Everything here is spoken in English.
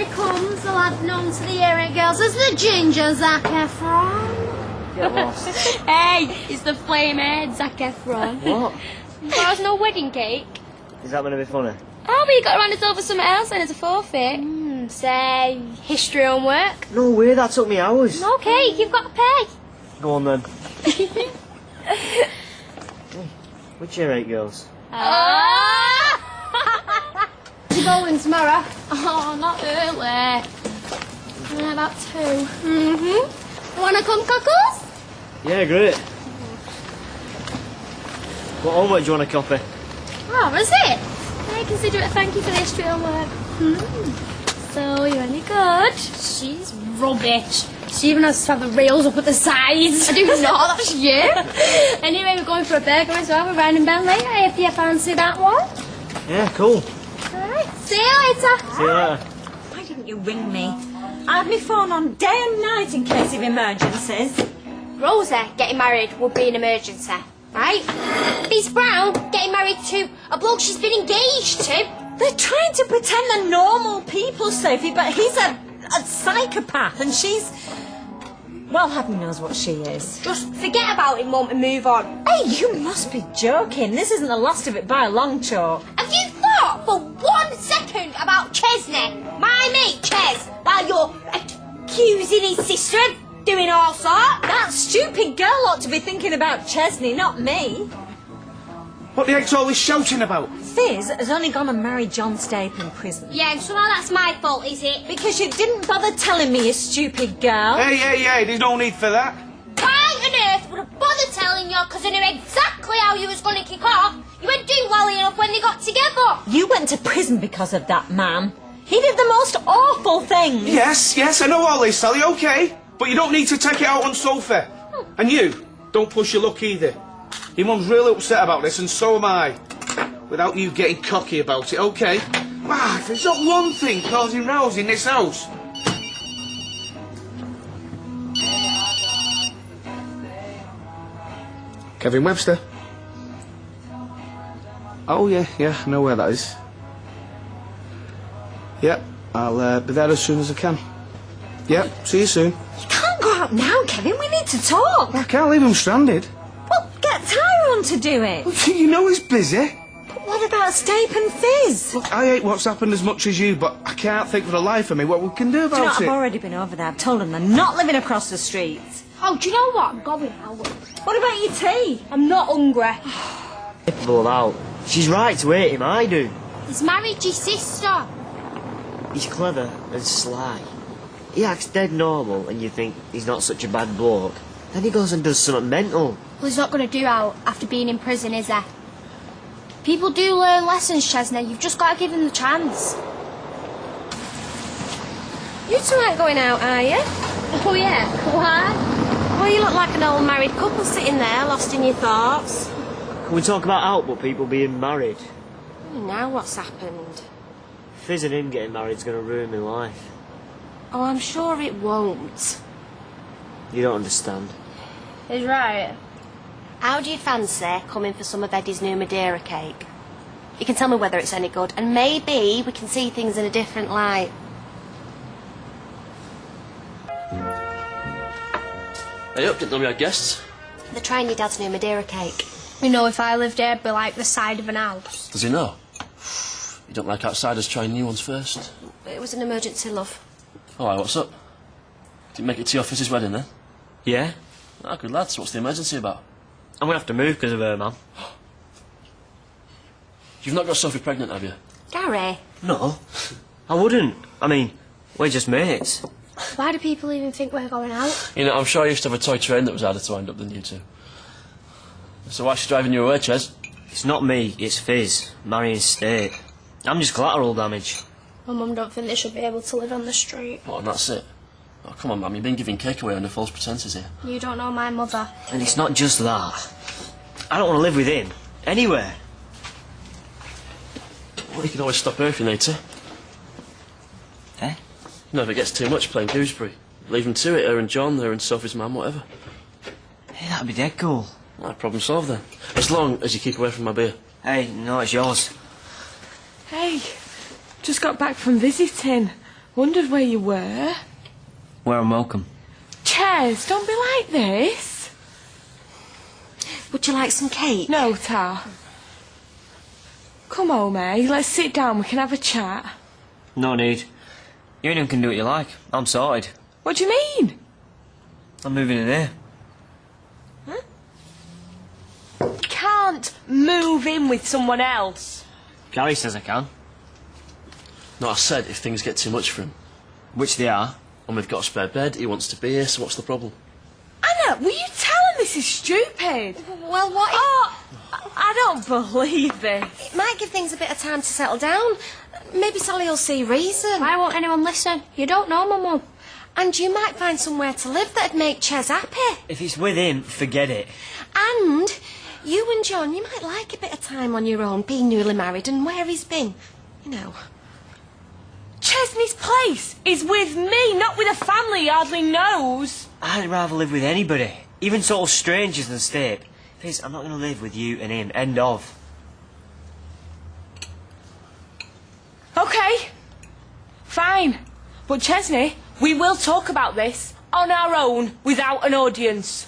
he comes, the lad known to the area girls as the ginger Zac Efron. Get lost. Hey, it's the flame-head Zac Efron. What? There's no wedding cake. Is that going to be funny? Oh, but you got to hand us over something else and it's a forfeit. Say, history homework. No way, that took me hours. No cake, you've got to pay. Go on then. Hey, which year 8 girls? You going tomorrow? Oh, not early. About 2. You want to come, Cockles? Yeah, great. What homework do you want to copy? Oh, is it? I consider it a thank you for the history homework. So, you any good? She's rubbish. She even has to have the rails up at the sides. I do not, that's you. Anyway, we're going for a burger as well. We're riding Ben later if you fancy that one. Yeah, cool. Alright, see you later. See you later. Why didn't you ring me? I had my phone on day and night in case of emergencies. Rosa getting married would be an emergency, right? Miss Brown getting married to a bloke she's been engaged to. They're trying to pretend they're normal people, Sophie, but he's a psychopath and she's... Well, heaven knows what she is. Just forget about it, Mum, and move on. Hey, you must be joking. This isn't the last of it by a long chalk. Have you thought for 1 second about Chesney, my mate Ches, while you're accusing his sister of doing all sorts? That stupid girl ought to be thinking about Chesney, not me. What the heck's all this shouting about? Fizz has only gone and married John Stape in prison. Yeah, so now that's my fault, is it? Because you didn't bother telling me, you stupid girl. Hey, there's no need for that. Why on earth would I bother telling you? Because I knew exactly how you was going to kick off. You weren't doing well enough when they got together. You went to prison because of that man. He did the most awful things. Yes, I know all this, Sally, okay. But you don't need to take it out on Sophie. And you, don't push your luck either. Your mum's really upset about this, and so am I. Without you getting cocky about it, okay? Ah, there's not one thing causing rows in this house. Kevin Webster. Oh, yeah, I know where that is. Yep, I'll be there as soon as I can. Yep, see you soon. You can't go out now, Kevin. We need to talk. I can't leave him stranded. Well, get Tyrone to do it. You know he's busy. But what about Stape and Fizz? Look, I hate what's happened as much as you, but I can't think for the life of me what we can do Do you know, about I've it. already been over there. I've told them they're not living across the street. Oh, do you know what? I'm going out. What about your tea? I'm not hungry. Capable out. She's right to hate him, I do. He's married your sister. He's clever and sly. He acts dead normal and you think he's not such a bad bloke. Then he goes and does something mental. Well, he's not going to do out after being in prison, is he? People do learn lessons, Chesney. You've just got to give him the chance. You two aren't going out, are you? Oh, yeah. Why? Well, you look like an old married couple sitting there, lost in your thoughts. Can we talk about out but people being married? Now what's happened? Fizz and him getting married's going to ruin my life. Oh, I'm sure it won't. You don't understand. He's right. How do you fancy coming for some of Eddie's new Madeira cake? You can tell me whether it's any good, and maybe we can see things in a different light. Hey up, didn't know we had guests. They're trying your dad's new Madeira cake. You know, if I lived here, it'd be like the side of an house. Does he know? You don't like outsiders trying new ones first? It was an emergency, love. Oh, aye, what's up? Didn't make it to your office's wedding then? Yeah? Ah, good lads, what's the emergency about? I'm going to have to move because of her, man. You've not got Sophie pregnant, have you? Gary, No, I wouldn't. I mean, we're just mates. Why do people even think we're going out? You know, I'm sure I used to have a toy train that was harder to wind up than you two. So why's she driving you away, Ches? It's not me, it's Fizz, marrying State. I'm just collateral damage. My mum don't think they should be able to live on the street. What, and that's it? Oh, come on, Mum, you've been giving cake away under false pretences here. You don't know my mother. And it's not just that. I don't want to live with him. Anywhere. Well, you can always stop her if you need to. Eh? You know, if it gets too much playing gooseberry. Leave them to it, her and John, her and Sophie's mum, whatever. Hey, that'd be dead cool. Right, problem solved then. As long as you keep away from my beer. Hey, no, it's yours. Hey, just got back from visiting. Wondered where you were. Where I'm welcome. Ches, don't be like this. Would you like some cake? No, Ta. Come home, eh? Let's sit down, we can have a chat. No need. You and him can do what you like. I'm sorted. What do you mean? I'm moving in here. You can't move in with someone else. Gary says I can. No, I said if things get too much for him. Which they are. And we've got a spare bed, he wants to be here, so what's the problem? Anna, will you tell him this is stupid? Well, what if... Oh, I don't believe this. It might give things a bit of time to settle down. Maybe Sally will see reason. Why won't anyone listen? You don't know my mum. And you might find somewhere to live that'd make Ches happy. If it's with him, forget it. And you and John, you might like a bit of time on your own, being newly married and where he's been. You know. Chesney's place is with me, not with a family he hardly knows. I'd rather live with anybody, even sort of strangers than stay. Fizz, I'm not going to live with you and him. End of. Okay. Fine. But Chesney, we will talk about this on our own without an audience.